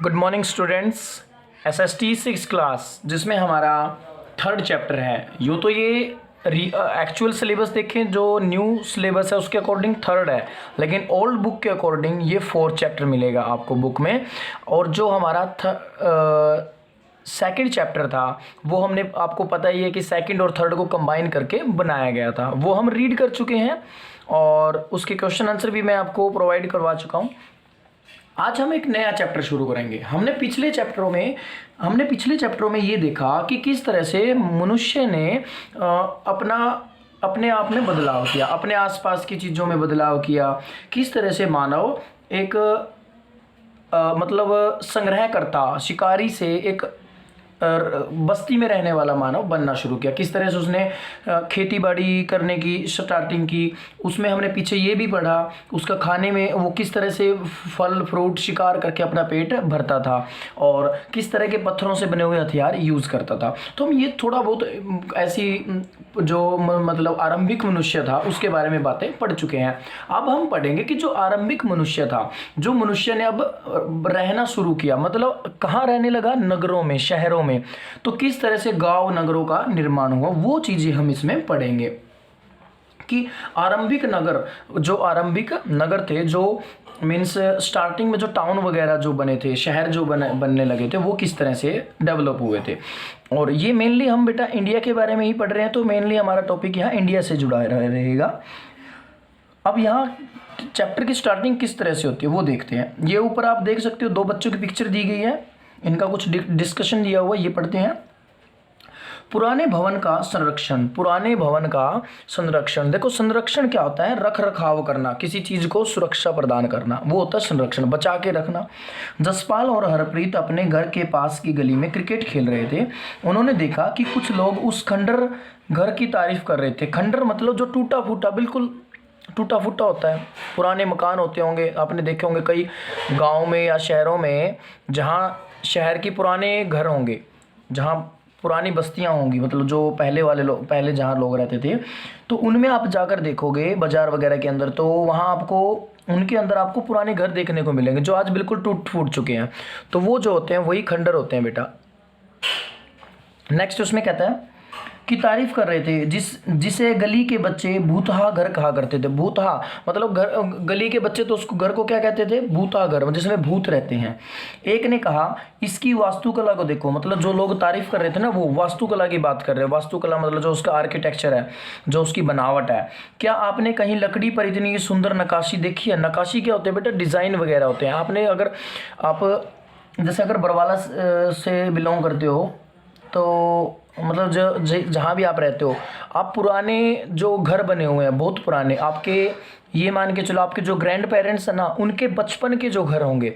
Good morning students. SST 6 class जिसमें हमारा third chapter है। तो ये एक्चुअल सिलेबस देखें, जो न्यू सिलेबस है उसके अकॉर्डिंग थर्ड है, लेकिन ओल्ड बुक के अकॉर्डिंग ये फोर्थ चैप्टर मिलेगा आपको बुक में। और जो हमारा सेकंड चैप्टर था वो हमने, आपको पता ही है कि सेकंड और थर्ड को कंबाइन करके बनाया गया था, वो हम रीड कर चुके हैं और उसके क्वेश्चन आंसर भी मैं आपको प्रोवाइड करवा चुका हूँ। आज हम एक नया चैप्टर शुरू करेंगे। हमने पिछले चैप्टरों में ये देखा कि किस तरह से मनुष्य ने अपने आप में बदलाव किया, अपने आसपास की चीज़ों में बदलाव किया, किस तरह से मानव एक मतलब संग्रहकर्ता, शिकारी से एक बस्ती में रहने वाला मानव बनना शुरू किया। किस तरह से उसने खेती बाड़ी करने की स्टार्टिंग की, उसमें हमने पीछे ये भी पढ़ा उसका खाने में वो किस तरह से फल फ्रूट शिकार करके अपना पेट भरता था और किस तरह के पत्थरों से बने हुए हथियार यूज़ करता था। तो हम ये थोड़ा बहुत ऐसी जो मतलब आरंभिक मनुष्य था उसके बारे में बातें पढ़ चुके हैं। अब हम पढ़ेंगे कि जो आरंभिक मनुष्य था, जो मनुष्य ने अब रहना शुरू किया, मतलब कहाँ रहने लगा, नगरों में, शहरों में, तो किस तरह से गांव नगरों का निर्माण हुआ, वो चीजें हम इसमें पढ़ेंगे कि आरंभिक नगर थे, जो मीन्स स्टार्टिंग में जो टाउन वगैरह जो बने थे, शहर जो बनने लगे थे, वो किस तरह से डेवलप हुए थे। और ये मेनली हम बेटा इंडिया के बारे में ही पढ़ रहे हैं, तो मेनली हमारा टॉपिक यहाँ इंडिया से जुड़ा रहेगा। अब यहाँ चैप्टर की स्टार्टिंग किस तरह से होती है वो देखते हैं। ये ऊपर आप देख सकते हो, दो बच्चों की पिक्चर दी गई है, इनका कुछ डिस्कशन दिया हुआ, ये पढ़ते हैं। पुराने भवन का संरक्षण। देखो संरक्षण क्या होता है, रख रखाव करना, किसी चीज को सुरक्षा प्रदान करना, वो होता है संरक्षण, बचा के रखना। जसपाल और हरप्रीत अपने घर के पास की गली में क्रिकेट खेल रहे थे। उन्होंने देखा कि कुछ लोग उस खंडर घर की तारीफ कर रहे थे। खंडर मतलब जो टूटा फूटा, बिल्कुल टूटा फूटा होता है, पुराने मकान होते होंगे, आपने देखे होंगे कई गाँव में या शहरों में, जहाँ शहर की पुराने घर होंगे, जहाँ पुरानी बस्तियां होंगी, मतलब जो पहले वाले लोग, पहले जहाँ लोग रहते थे, तो उनमें आप जाकर देखोगे बाजार वगैरह के अंदर, तो वहाँ आपको उनके अंदर आपको पुराने घर देखने को मिलेंगे जो आज बिल्कुल टूट फूट चुके हैं। तो वो जो होते हैं वही खंडर होते हैं बेटा। नेक्स्ट उसमें कहता है की तारीफ कर रहे थे, जिसे गली के बच्चे भूतहा घर कहा करते थे। भूतहा मतलब घर, गली के बच्चे तो उसको घर को क्या कहते थे, भूतहा घर, जिसमें भूत रहते हैं। एक ने कहा इसकी वास्तुकला को देखो, मतलब जो लोग तारीफ कर रहे थे ना वो वास्तुकला की बात कर रहे हैं। वास्तुकला मतलब जो उसका आर्किटेक्चर है, जो उसकी बनावट है। क्या आपने कहीं लकड़ी पर इतनी सुंदर नक्काशी देखी है? नक्काशी क्या होते हैं बेटा, डिज़ाइन वगैरह होते हैं। आपने अगर आप जैसे अगर बरवाला से बिलोंग करते हो, तो मतलब जहाँ भी आप रहते हो, आप पुराने जो घर बने हुए हैं बहुत पुराने, आपके ये मान के चलो आपके जो ग्रैंड पेरेंट्स हैं ना, उनके बचपन के जो घर होंगे,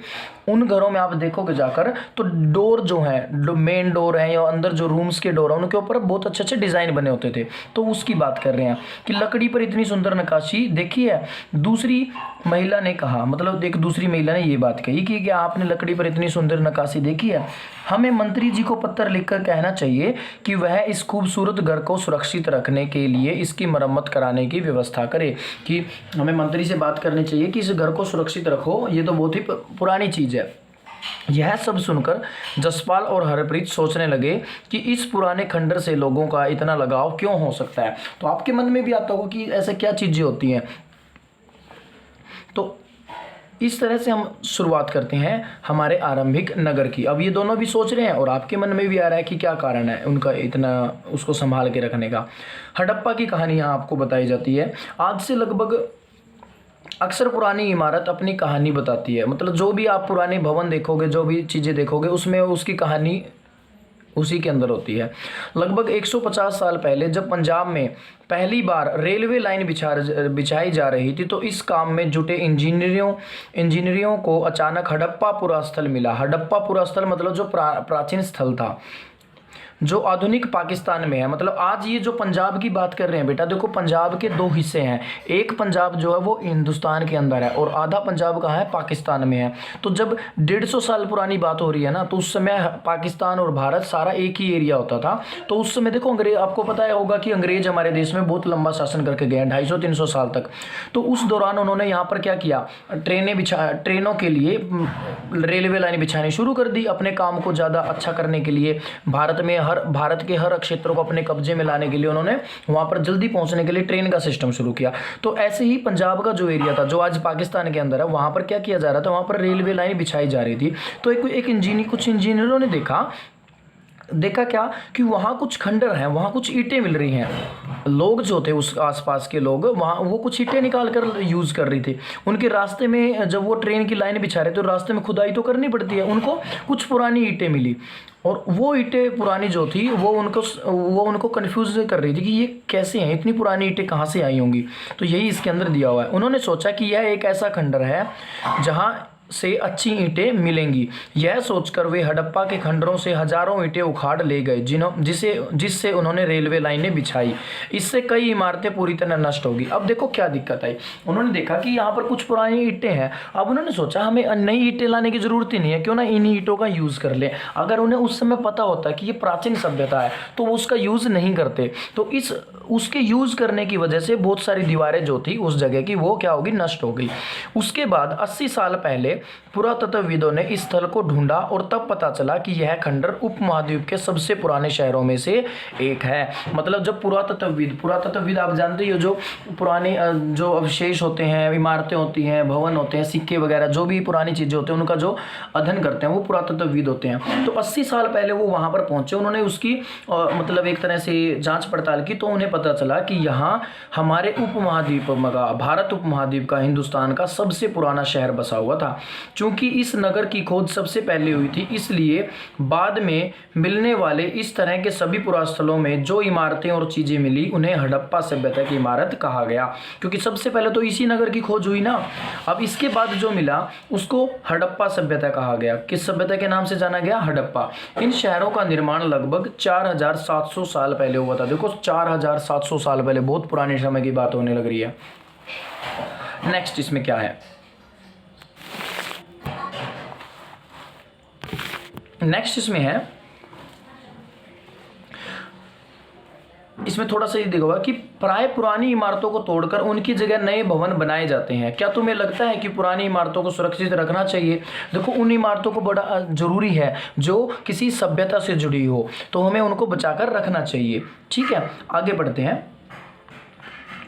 उन घरों में आप देखोगे जाकर तो डोर जो है, मेन डोर है या अंदर जो रूम्स के डोर हैं, उनके ऊपर बहुत अच्छे अच्छे डिज़ाइन बने होते थे। तो उसकी बात कर रहे हैं कि लकड़ी पर इतनी सुंदर नक्काशी देखी है। दूसरी महिला ने कहा, मतलब एक दूसरी महिला ने ये बात कही कि क्या आपने लकड़ी पर इतनी सुंदर नक्काशी देखी है? हमें मंत्री जी को पत्र लिखकर कहना चाहिए कि वह इस खूबसूरत घर को सुरक्षित रखने के लिए इसकी मरम्मत कराने की व्यवस्था करे। कि हमें मंत्री से बात करनी चाहिए कि इस घर को सुरक्षित रखो, ये तो बहुत ही पुरानी चीज़ है। यह सब सुनकर जसपाल और हरप्रीत सोचने लगे कि इस पुराने खंडर से लोगों का इतना लगाव क्यों हो सकता है। तो आपके मन में भी आता होगा कि ऐसे क्या चीज़ें होती हैं। तो इस तरह से हम शुरुआत करते हैं हमारे आरंभिक नगर की। अब ये दोनों भी सोच रहे हैं और आपके मन में भी आ रहा है कि क्या कारण है उनका इतना उसको संभाल के रखने का। हड़प्पा की कहानी यहाँ आपको बताई जाती है। आज से लगभग अक्सर पुरानी इमारत अपनी कहानी बताती है, मतलब जो भी आप पुराने भवन देखोगे, जो भी चीज़ें देखोगे, उसमें उसकी कहानी उसी के अंदर होती है। लगभग 150 साल पहले जब पंजाब में पहली बार रेलवे लाइन बिछाई जा रही थी, तो इस काम में जुटे इंजीनियरों को अचानक हड़प्पा पुरा स्थल मिला। हड़प्पा पुरा स्थल मतलब जो प्राचीन स्थल था, जो आधुनिक पाकिस्तान में है। मतलब आज ये जो पंजाब की बात कर रहे हैं बेटा, देखो पंजाब के दो हिस्से हैं, एक पंजाब जो है वो हिंदुस्तान के अंदर है और आधा पंजाब कहाँ है, पाकिस्तान में है। तो जब 150 साल पुरानी बात हो रही है ना, तो उस समय पाकिस्तान और भारत सारा एक ही एरिया होता था। तो उस समय देखो अंग्रेज, आपको पता है होगा कि अंग्रेज हमारे देश में बहुत लंबा शासन करके गए हैं, 250-300 साल तक। तो उस दौरान उन्होंने यहाँ पर क्या किया, ट्रेनों के लिए रेलवे लाइन बिछानी शुरू कर दी, अपने काम को ज़्यादा अच्छा करने के लिए, भारत के हर क्षेत्रों को अपने कब्जे में लाने के लिए उन्होंने वहाँ पर जल्दी पहुँचने के लिए ट्रेन का सिस्टम शुरू किया। तो ऐसे ही पंजाब का जो एरिया था, जो आज पाकिस्तान के अंदर है, वहाँ पर क्या किया जा रहा था, वहाँ पर रेलवे लाइन बिछाई जा रही थी। तो कुछ इंजीनियरों ने देखा क्या कि वहाँ कुछ खंडर हैं, वहाँ कुछ ईंटें मिल रही हैं। लोग जो थे उस आसपास के लोग, वहाँ वो कुछ ईंटें निकाल कर यूज़ कर रही थी। उनके रास्ते में जब वो ट्रेन की लाइन बिछा रहे थे तो रास्ते में खुदाई तो करनी पड़ती है, उनको कुछ पुरानी ईंटें मिली और वो ईंटें पुरानी जो थी वो उनको कन्फ्यूज कर रही थी कि ये कैसे हैं, इतनी पुरानी ईंटें कहाँ से आई होंगी। तो यही इसके अंदर दिया हुआ है। उन्होंने सोचा कि यह एक ऐसा खंडर है जहाँ से अच्छी ईंटें मिलेंगी। यह सोचकर वे हड़प्पा के खंडरों से हजारों ईंटें उखाड़ ले गए, जिससे उन्होंने रेलवे लाइनें बिछाई। इससे कई इमारतें पूरी तरह नष्ट होगी। अब देखो क्या दिक्कत आई, उन्होंने देखा कि यहाँ पर कुछ पुरानी ईंटें हैं। अब उन्होंने सोचा हमें नई ईंटें लाने की जरूरत ही नहीं है, क्यों ना इन ईंटों का यूज़ कर ले। अगर उन्हें उस समय पता होता कि ये प्राचीन सभ्यता है तो वो उसका यूज़ नहीं करते। तो उसके यूज़ करने की वजह से बहुत सारी दीवारें जो थी उस जगह की वो क्या होगी, नष्ट हो गई। उसके बाद 80 साल पहले पुरातत्वविदों ने इस स्थल को ढूंढा और तब पता चला कि यह खंडर उपमहाद्वीप के सबसे पुराने शहरों में से एक है। मतलब जब पुरातत्वविद आप जानते हो, जो पुराने जो अवशेष होते हैं, इमारतें होती हैं, भवन होते हैं, सिक्के वगैरह, जो भी पुरानी चीज़ें होती हैं उनका जो अध्ययन करते हैं वो पुरातत्वविद होते हैं। तो 80 साल पहले वो वहाँ पर पहुँचे, उन्होंने उसकी मतलब एक तरह से जाँच पड़ताल की। तो उन्हें पता चला कि यहाँ हमारे उपमहाद्वीप में, भारत उपमहाद्वीप का, हिंदुस्तान का सबसे पुराना शहर बसा हुआ था। चूंकि इस नगर की खोज सबसे पहले हुई थी, इसलिए बाद में मिलने वाले इस तरह के सभी पुरास्थलों में जो इमारतें और चीजें मिली उन्हें हड़प्पा सभ्यता की इमारत कहा गया, क्योंकि सबसे पहले तो इसी नगर की खोज हुई ना। अब इसके बाद जो मिला उसको हड़प्पा सभ्यता कहा गया। किस सभ्यता के नाम से जाना गया, हड़प्पा। इन शहरों का निर्माण लगभग 4700 साल पहले हुआ था। देखो 4700 साल पहले, बहुत पुराने समय की बात होने लग रही है। नेक्स्ट इसमें क्या है, नेक्स्ट इसमें थोड़ा सा ये देखोगा कि प्राय पुरानी इमारतों को तोड़कर उनकी जगह नए भवन बनाए जाते हैं। क्या तुम्हें लगता है कि पुरानी इमारतों को सुरक्षित रखना चाहिए? देखो उन इमारतों को बड़ा जरूरी है जो किसी सभ्यता से जुड़ी हो, तो हमें उनको बचाकर रखना चाहिए। ठीक है, आगे बढ़ते हैं।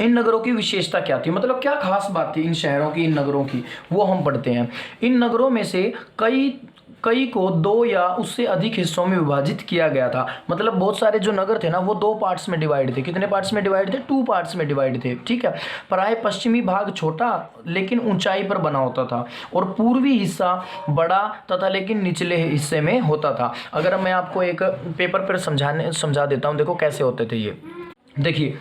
इन नगरों की विशेषता क्या थी, मतलब क्या खास बात थी इन शहरों की, इन नगरों की, वो हम पढ़ते हैं। इन नगरों में से कई को 2 या उससे अधिक हिस्सों में विभाजित किया गया था। मतलब बहुत सारे जो नगर थे ना वो 2 पार्ट्स में डिवाइड थे। कितने पार्ट्स में डिवाइड थे? 2 पार्ट्स में डिवाइड थे। ठीक है, प्राय पश्चिमी भाग छोटा लेकिन ऊंचाई पर बना होता था और पूर्वी हिस्सा बड़ा तथा लेकिन निचले हिस्से में होता था। अगर मैं आपको एक पेपर पर समझा देता हूँ, देखो कैसे होते थे ये। देखिए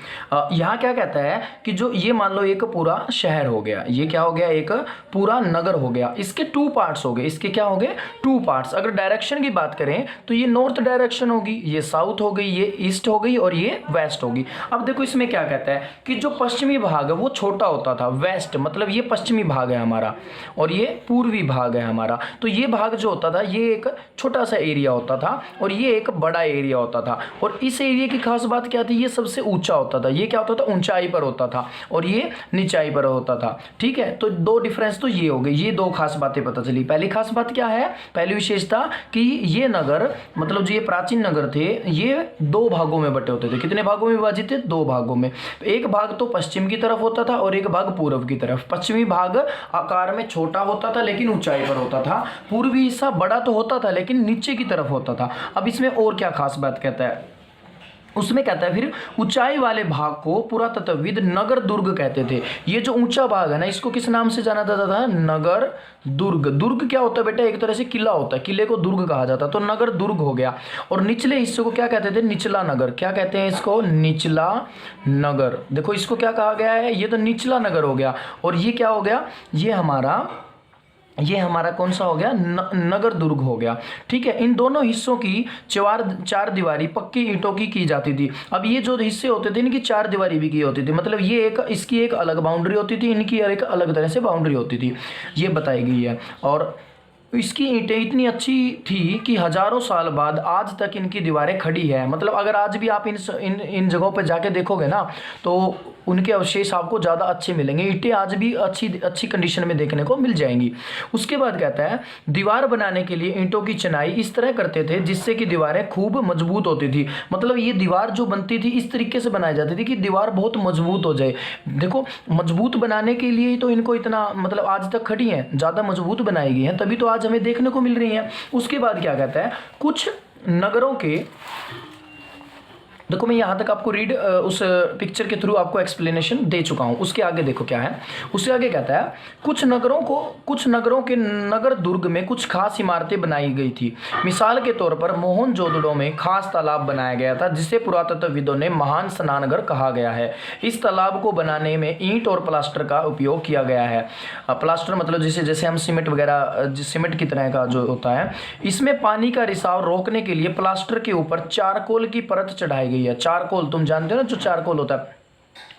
यहाँ क्या कहता है कि जो ये मान लो एक पूरा शहर हो गया, ये क्या हो गया, एक पूरा नगर हो गया, इसके 2 पार्ट्स हो गए। इसके क्या हो गए? 2 पार्ट्स। अगर डायरेक्शन की बात करें तो ये नॉर्थ डायरेक्शन होगी, ये साउथ हो गई, ये ईस्ट हो गई और ये वेस्ट होगी। अब देखो इसमें क्या कहता है कि जो पश्चिमी भाग है वो छोटा होता था, वेस्ट मतलब ये पश्चिमी भाग है हमारा और ये पूर्वी भाग है हमारा। तो ये भाग जो होता था ये एक छोटा सा एरिया होता था और ये एक बड़ा एरिया होता था। और इस एरिया की खास बात क्या थी, ये सबसे ऊंचा होता था। ये क्या होता था? ऊंचाई पर होता था और ये निचाई पर होता था। ठीक है, तो 2 डिफरेंस तो ये हो गए, ये 2 खास बातें पता चली। पहली खास बात क्या है, पहली विशेषता कि ये नगर मतलब जो ये प्राचीन नगर थे ये 2 भागों में बटे होते थे। कितने भागों में विभाजित थे? 2 भागों में। एक भाग तो पश्चिम की तरफ होता था और एक भाग पूर्व की तरफ। पश्चिमी भाग आकार में छोटा होता था लेकिन ऊंचाई पर होता था। पूर्वी हिस्सा बड़ा तो होता था लेकिन नीचे की तरफ होता था। अब इसमें और क्या खास बात कहता है, उसमें कहता है फिर ऊंचाई वाले भाग को पुरातत्वविद नगर दुर्ग कहते थे। ये जो ऊंचा भाग है ना इसको किस नाम से जाना जाता था? नगर दुर्ग। दुर्ग क्या होता है बेटा? एक तरह से किला होता है, किले को दुर्ग कहा जाता है, तो नगर दुर्ग हो गया। और निचले हिस्से को क्या कहते थे? निचला नगर। क्या कहते हैं इसको? निचला नगर। देखो इसको क्या कहा गया है? ये तो निचला नगर हो गया। और ये क्या हो गया? ये हमारा ये हमारा कौन सा हो गया, नगर दुर्ग हो गया। ठीक है, इन दोनों हिस्सों की चार दीवारी पक्की ईंटों की जाती थी। अब ये जो हिस्से होते थे इनकी चार दीवारी भी की होती थी, मतलब ये एक इसकी एक अलग बाउंड्री होती थी, इनकी एक अलग तरह से बाउंड्री होती थी, ये बताई गई है। और इसकी ईंटें इतनी अच्छी थी कि हजारों साल बाद आज तक इनकी दीवारें खड़ी है। मतलब अगर आज भी आप इन जगहों पर जाके देखोगे ना तो उनके अवशेष आपको ज़्यादा अच्छे मिलेंगे, ईंटें आज भी अच्छी कंडीशन में देखने को मिल जाएंगी। उसके बाद कहता है दीवार बनाने के लिए ईंटों की चिनाई इस तरह करते थे जिससे कि दीवारें खूब मजबूत होती थी। मतलब ये दीवार जो बनती थी इस तरीके से बनाई जाती थी कि दीवार बहुत मजबूत हो जाए। देखो मजबूत बनाने के लिए ही तो इनको इतना मतलब आज तक खड़ी हैं, ज़्यादा मजबूत बनाई गई हैं, तभी तो आज हमें देखने को मिल रही हैं। उसके बाद क्या कहता है, कुछ नगरों के, देखो मैं यहाँ तक आपको उस पिक्चर के थ्रू आपको एक्सप्लेनेशन दे चुका हूँ। उसके आगे देखो क्या है, उसके आगे कहता है कुछ नगरों के नगर दुर्ग में कुछ खास इमारतें बनाई गई थी। मिसाल के तौर पर मोहनजोदड़ो में खास तालाब बनाया गया था जिसे पुरातत्वविदों ने महान स्नानघर कहा गया है। इस तालाब को बनाने में ईंट और प्लास्टर का उपयोग किया गया है। प्लास्टर मतलब जैसे हम सीमेंट वगैरह, सीमेंट की तरह का जो होता है। इसमें पानी का रिसाव रोकने के लिए प्लास्टर के ऊपर चारकोल की परत चढ़ाई गई है। चारकोल तुम जानते हो ना, जो चारकोल होता है,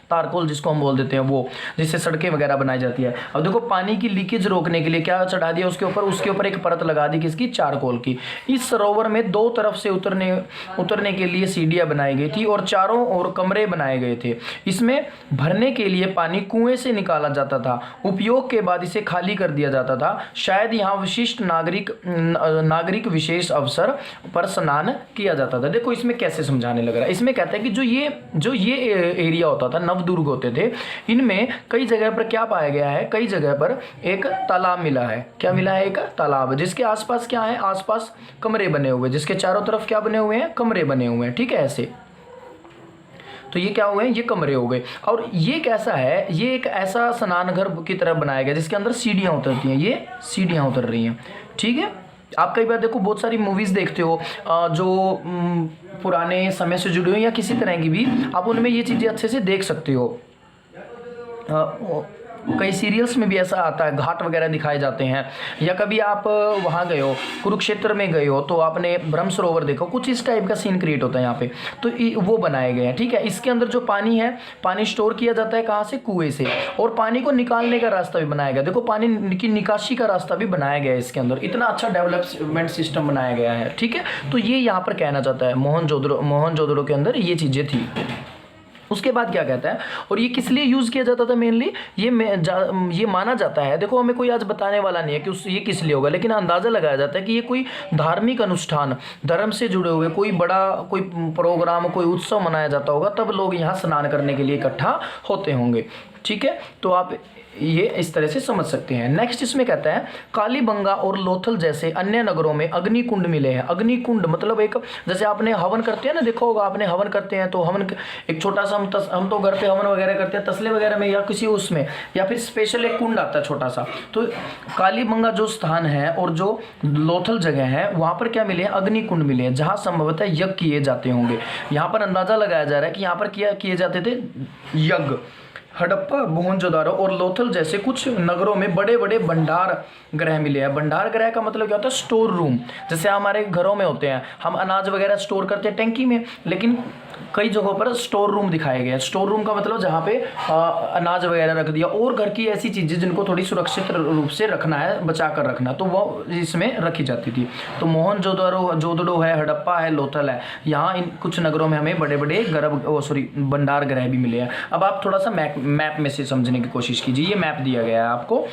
तारकोल जिसको हम बोल देते हैं, वो जिससे सड़कें वगैरह बनाई जाती है। अब देखो पानी की लीकेज रोकने के लिए क्या चढ़ा दिया उसके ऊपर एक परत लगा दी, किसकी, चारकोल की। इस सरोवर में दो तरफ से उतरने के लिए सीढ़ियां बनाई गई थी और चारों ओर कमरे बनाए गए थे। इसमें भरने के लिए पानी कुएं से निकाला जाता था, उपयोग के बाद इसे खाली कर दिया जाता था। शायद यहाँ विशिष्ट नागरिक विशेष अवसर पर स्नान किया जाता था। देखो इसमें कैसे समझाने लग रहा है, इसमें कहता है कि जो ये एरिया होता था, नवदुर्ग होते थे, इनमें कई जगह पर क्या पाया गया है, कई जगह पर एक तालाब मिला है। क्या मिला है, एक तालाब, जिसके आसपास क्या है, आसपास कमरे बने हुए, जिसके चारों तरफ क्या बने हुए हैं, कमरे बने हुए हैं। ठीक है, ऐसे तो ये क्या हुए हैं, ये कमरे हो गए। और ये कैसा है, ये एक ऐसा स्नानघर की तरह बनाया गया जिसके अंदर सीढ़ियां उतरती हैं, ये सीढ़ियां उतर रही हैं। ठीक है, आप कई बार देखो बहुत सारी मूवीज देखते हो जो पुराने समय से जुड़ी हो या किसी तरह की भी, आप उनमें ये चीज़ें अच्छे से देख सकते हो। कई सीरियल्स में भी ऐसा आता है, घाट वगैरह दिखाए जाते हैं। या कभी आप वहाँ गए हो, कुरुक्षेत्र में गए हो, तो आपने ब्रह्म सरोवर देखो, कुछ इस टाइप का सीन क्रिएट होता है यहाँ पे, तो वो बनाए गए हैं। ठीक है, इसके अंदर जो पानी है, पानी स्टोर किया जाता है कहाँ से, कुएं से, और पानी को निकालने का रास्ता भी बनाया गया। देखो पानी की निकासी का रास्ता भी बनाया गया है इसके अंदर, इतना अच्छा डेवलपमेंट सिस्टम बनाया गया है। ठीक है, तो ये यहाँ पर कहना चाहता है, मोहनजोदड़ो के अंदर ये चीज़ें थी। उसके बाद क्या कहता है, और ये किस लिए यूज़ किया जाता था मेनली, ये माना जाता है, देखो हमें कोई आज बताने वाला नहीं है कि ये किस लिए होगा, लेकिन अंदाज़ा लगाया जाता है कि ये कोई धार्मिक अनुष्ठान, धर्म से जुड़े हुए कोई बड़ा कोई प्रोग्राम, कोई उत्सव मनाया जाता होगा, तब लोग यहाँ स्नान करने के लिए इकट्ठा होते होंगे। ठीक है, तो आप ये इस तरह से समझ सकते हैं। नेक्स्ट इसमें कहता है कालीबंगा और लोथल जैसे अन्य नगरों में अग्निकुंड मिले हैं। अग्निकुंड मतलब एक, जैसे आपने हवन करते हैं ना, देखा होगा आपने, हवन करते हैं तो हवन एक छोटा सा हम तो घर पे हवन वगैरह करते हैं तसले वगैरह में या किसी उसमें, या फिर स्पेशल एक कुंड आता है छोटा सा। तो कालीबंगा जो स्थान है और जो लोथल जगह है वहाँ पर क्या मिले हैं, अग्निकुंड मिले हैं, जहाँ संभवतः यज्ञ किए जाते होंगे। यहाँ पर अंदाजा लगाया जा रहा है कि यहाँ पर क्या किए जाते थे, यज्ञ। हड़प्पा, मोहनजोदारो और लोथल जैसे कुछ नगरों में बड़े बड़े भंडार गृह मिले हैं। भंडार गृह का मतलब क्या होता है, स्टोर रूम, जैसे हमारे घरों में होते हैं, हम अनाज वगैरह स्टोर करते हैं टैंकी में, लेकिन कई जगहों पर स्टोर रूम दिखाए गए हैं। स्टोर रूम का मतलब जहाँ पे अनाज वगैरह रख दिया, और घर की ऐसी चीज़ें जिनको थोड़ी सुरक्षित रूप से रखना है, बचा कर रखना, तो वो इसमें रखी जाती थी। तो मोहनजोदड़ो है, हड़प्पा है, लोथल है, यहाँ इन कुछ नगरों में हमें बड़े बड़े भंडार गृह भी मिले हैं। अब आप थोड़ा सा मैप में से समझने की कोशिश कीजिए। ये मैप दिया गया है आपको,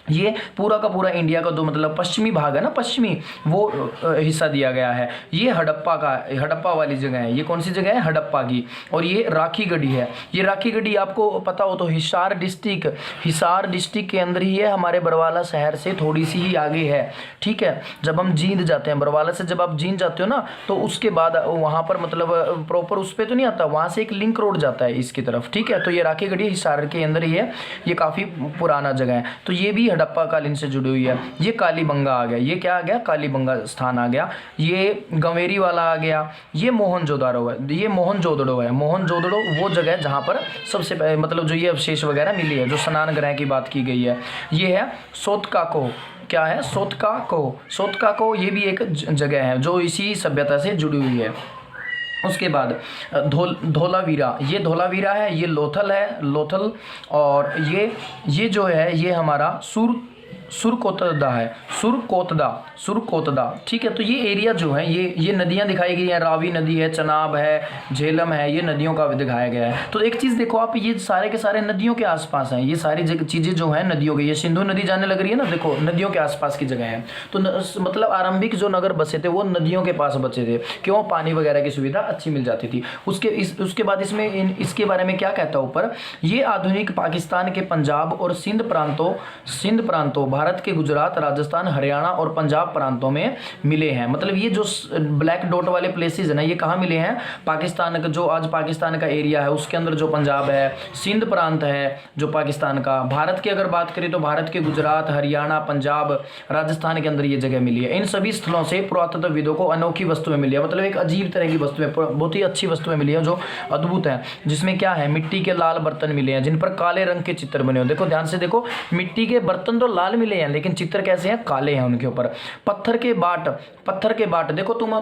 ये पूरा का पूरा इंडिया का जो मतलब पश्चिमी भाग है ना, पश्चिमी वो हिस्सा दिया गया है। ये हड़प्पा वाली जगह है। ये कौन सी जगह है, हड़प्पा की। और ये राखीगढ़ी है। ये राखीगढ़ी आपको पता हो तो हिसार डिस्ट्रिक्ट के अंदर ही है, हमारे बरवाला शहर से थोड़ी सी ही आगे है। ठीक है, जब हम जींद जाते हैं, बरवाला से जब आप जींद जाते हो ना, तो उसके बाद वहाँ पर मतलब प्रॉपर उस पर तो नहीं आता, वहाँ से एक लिंक रोड जाता है इसकी तरफ। ठीक है, तो ये राखीगढ़ी हिसार के अंदर ही है, ये काफ़ी पुराना जगह है। तो ये भी हड़प्पा कालीन से जुड़ी हुई है। ये कालीबंगा आ गया, ये क्या आ गया, कालीबंगा स्थान आ गया। ये गंवेरी वाला आ गया। ये मोहनजोदारो है, ये मोहनजोदड़ो है। मोहनजोदड़ो वो जगह है जहाँ पर सबसे मतलब जो ये अवशेष वगैरह मिली है, जो स्नान गृह की बात की गई है। ये है सोतकाको, क्या है, सोतकाको। सोतकाको ये भी एक जगह है जो इसी सभ्यता से जुड़ी हुई है। उसके बाद धोलावीरा, ये धोलावीरा है। ये लोथल है, लोथल। और ये जो है ये हमारा सुरकोतदा है, सुरकोतदा। ठीक है, तो ये एरिया जो है ये नदियां दिखाई गई हैं। रावी नदी है, चनाब है, झेलम है, ये नदियों का दिखाया गया है। तो एक चीज़ देखो आप, ये सारे के सारे नदियों के आसपास हैं। ये सारी चीज़ें जो हैं नदियों की, ये सिंधु नदी जाने लग रही है ना, देखो नदियों के आसपास की जगह है। तो मतलब आरंभिक जो नगर बसे थे वो नदियों के पास बचे थे। क्यों, पानी वगैरह की सुविधा अच्छी मिल जाती थी। उसके बाद इसके बारे में क्या कहता है ऊपर, ये आधुनिक पाकिस्तान के पंजाब और सिंध प्रांतों भारत के गुजरात, राजस्थान, हरियाणा और पंजाब प्रांतों में मिले हैं। मतलब ये जो ब्लैक डॉट वाले प्लेसेस है ना, ये कहाँ मिले हैं, पाकिस्तान का, जो आज पाकिस्तान का एरिया है उसके अंदर जो पंजाब है, सिंध प्रांत है जो पाकिस्तान का। भारत की अगर बात करें तो भारत के गुजरात, हरियाणा, पंजाब, राजस्थान के अंदर ये जगह मिली है। इन सभी स्थलों से पुरातत्वविदों को अनोखी वस्तुएं मिली है। मतलब एक अजीब तरह की वस्तुएं, बहुत ही अच्छी वस्तुएं मिली है जो अद्भुत है। जिसमें क्या है, मिट्टी के लाल बर्तन मिले हैं जिन पर काले रंग के चित्र बने हो। देखो ध्यान से देखो, मिट्टी के बर्तन तो लाल मिले हैं लेकिन चित्र कैसे हैं, काले हैं उनके ऊपर। पत्थर के बाट देखो, तुम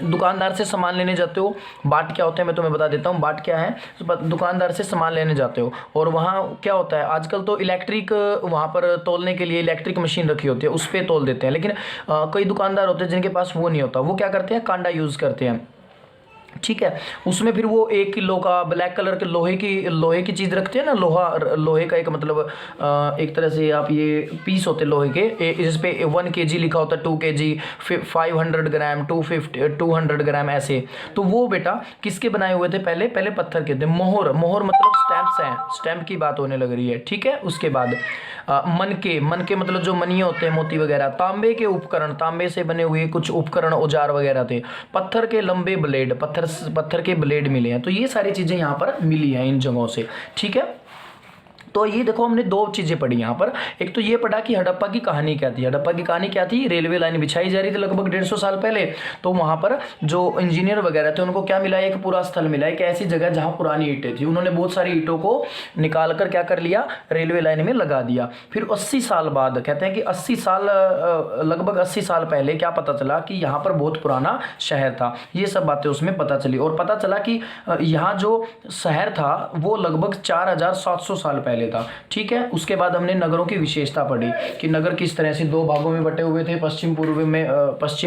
दुकानदार से सामान लेने जाते हो, बाट क्या होते हैं मैं तुम्हें बता देता हूँ। बाट क्या है, दुकानदार से सामान लेने जाते हो और वहाँ क्या होता है, आजकल तो इलेक्ट्रिक, वहाँ पर तोलने के लिए इलेक्ट्रिक मशीन रखी होती है, उस पर तोल देते हैं। लेकिन कई दुकानदार होते हैं जिनके पास वो नहीं होता, वो क्या करते हैं, कांडा यूज़ करते हैं। ठीक है, उसमें फिर वो 1 किलो का ब्लैक कलर के लोहे की चीज़ रखते हैं ना, लोहे का एक मतलब एक तरह से आप ये पीस होते हैं लोहे के, इस पे 1 kg लिखा होता है, 2 kg, 500 ग्राम, 200 ग्राम ऐसे। तो वो बेटा किसके बनाए हुए थे, पहले पत्थर के थे। मोहर मतलब स्टैम्प्स हैं, स्टैम्प की बात होने लग रही है। ठीक है, उसके बाद मन के मतलब जो मनिए होते हैं, मोती वगैरह। तांबे के उपकरण, तांबे से बने हुए कुछ उपकरण, औजार वगैरह थे। पत्थर के लंबे ब्लेड, पत्थर के ब्लेड मिले हैं। तो ये सारी चीज़ें यहाँ पर मिली हैं इन जगहों से। ठीक है, तो ये देखो हमने 2 चीज़ें पढ़ी यहाँ पर। एक तो ये पढ़ा कि हड़प्पा की कहानी क्या थी। हड़प्पा की कहानी क्या थी, रेलवे लाइन बिछाई जा रही थी लगभग 150 साल पहले। तो वहाँ पर जो इंजीनियर वगैरह थे उनको क्या मिला, एक पूरा स्थल मिला, एक ऐसी जगह जहाँ पुरानी ईंटें थी। उन्होंने बहुत सारी ईंटों को निकाल कर क्या कर लिया, रेलवे लाइन में लगा दिया। फिर 80 साल बाद, कहते हैं कि 80 साल लगभग 80 साल पहले क्या पता चला कि यहाँ पर बहुत पुराना शहर था। ये सब बातें उसमें पता चली और पता चला कि यहाँ जो शहर था वो लगभग 4700 साल पहले था। ठीक है, उसके बाद हमने नगरों की विशेषता पढ़ी कि नगर किस तरह से 2 भागों में बटे हुए थे, पश्चिम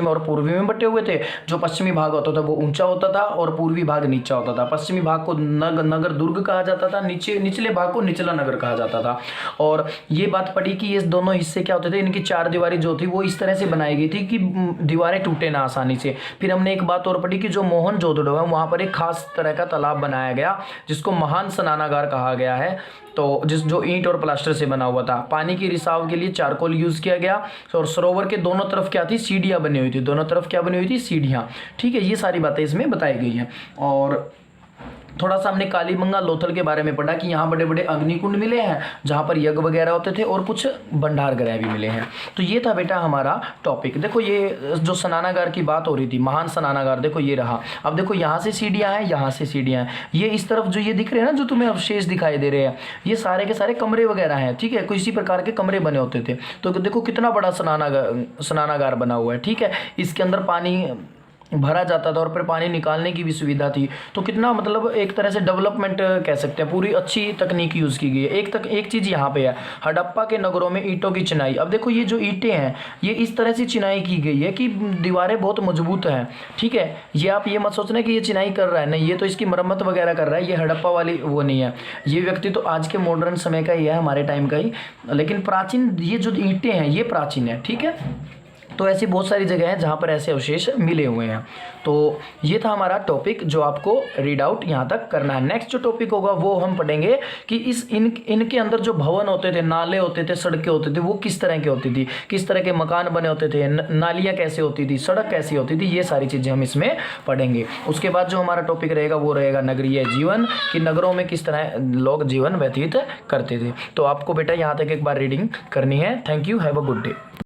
और पूर्वी में बटे हुए थे। जो पश्चिमी भाग होता था वो ऊंचा होता था और पूर्वी भाग नीचा होता था। पश्चिमी भाग को नगर दुर्ग कहा जाता था, निचले भाग को निचला नगर कहा जाता था। और ये बात पढ़ी कि ये दोनों हिस्से क्या होते थे, इनकी 4 दीवारी जो थी वो इस तरह से बनाई गई थी कि दीवारें टूटे ना आसानी से। फिर हमने एक बात और पढ़ी कि जो मोहनजोदड़ो है वहाँ पर एक खास तरह का तालाब बनाया गया जिसको महान स्नानागार कहा गया है। तो जो ईंट और प्लास्टर से बना हुआ था। पानी की रिसाव के लिए चारकोल यूज़ किया गया और सरोवर के दोनों तरफ क्या थी, सीढ़ियाँ बनी हुई थी। दोनों तरफ क्या बनी हुई थी, सीढ़ियाँ। ठीक है, ये सारी बातें इसमें बताई गई हैं। और थोड़ा सा हमने कालीबंगा लोथल के बारे में पढ़ा कि यहाँ बड़े बड़े अग्निकुंड मिले हैं जहाँ पर यज्ञ वगैरह होते थे और कुछ भंडार गृह भी मिले हैं। तो ये था बेटा हमारा टॉपिक। देखो ये जो स्नानागार की बात हो रही थी, महान स्नानागार, देखो ये रहा। अब देखो यहाँ से सीढ़ियाँ हैं, यहाँ से सीढ़ियाँ हैं। ये इस तरफ जो ये दिख रहे हैं ना, जो तुम्हें अवशेष दिखाई दे रहे हैं, ये सारे के सारे कमरे वगैरह हैं। ठीक है, किसी प्रकार के कमरे बने होते थे। तो देखो कितना बड़ा स्नानागार बना हुआ है। ठीक है, इसके अंदर पानी भरा जाता था और फिर पानी निकालने की भी सुविधा थी। तो कितना मतलब एक तरह से डेवलपमेंट कह सकते हैं, पूरी अच्छी तकनीक यूज़ की गई है। एक चीज़ यहाँ पे है, हड़प्पा के नगरों में ईंटों की चिनाई। अब देखो ये जो ईंटें हैं ये इस तरह से चिनाई की गई है कि दीवारें बहुत मजबूत हैं। ठीक है, ये आप ये मत सोचना कि ये चिनाई कर रहा है, नहीं, ये तो इसकी मरम्मत वगैरह कर रहा है। ये हड़प्पा वाली वो नहीं है। ये व्यक्ति तो आज के मॉडर्न समय का ही है, हमारे टाइम का ही, लेकिन प्राचीन ये जो ईंटें हैं ये प्राचीन है। ठीक है, तो ऐसी बहुत सारी जगह हैं जहाँ पर ऐसे अवशेष मिले हुए हैं। तो ये था हमारा टॉपिक जो आपको रीड आउट यहाँ तक करना है। नेक्स्ट जो टॉपिक होगा वो हम पढ़ेंगे कि इनके अंदर जो भवन होते थे, नाले होते थे, सड़कें होते थे, वो किस तरह की होती थी, किस तरह के मकान बने होते थे, नालियाँ कैसे होती थी, सड़क कैसी होती थी, ये सारी चीज़ें हम इसमें पढ़ेंगे। उसके बाद जो हमारा टॉपिक रहेगा वो रहेगा नगरीय जीवन, कि नगरों में किस तरह लोग जीवन व्यतीत करते थे। तो आपको बेटा यहाँ तक एक बार रीडिंग करनी है। Thank you, have a good day.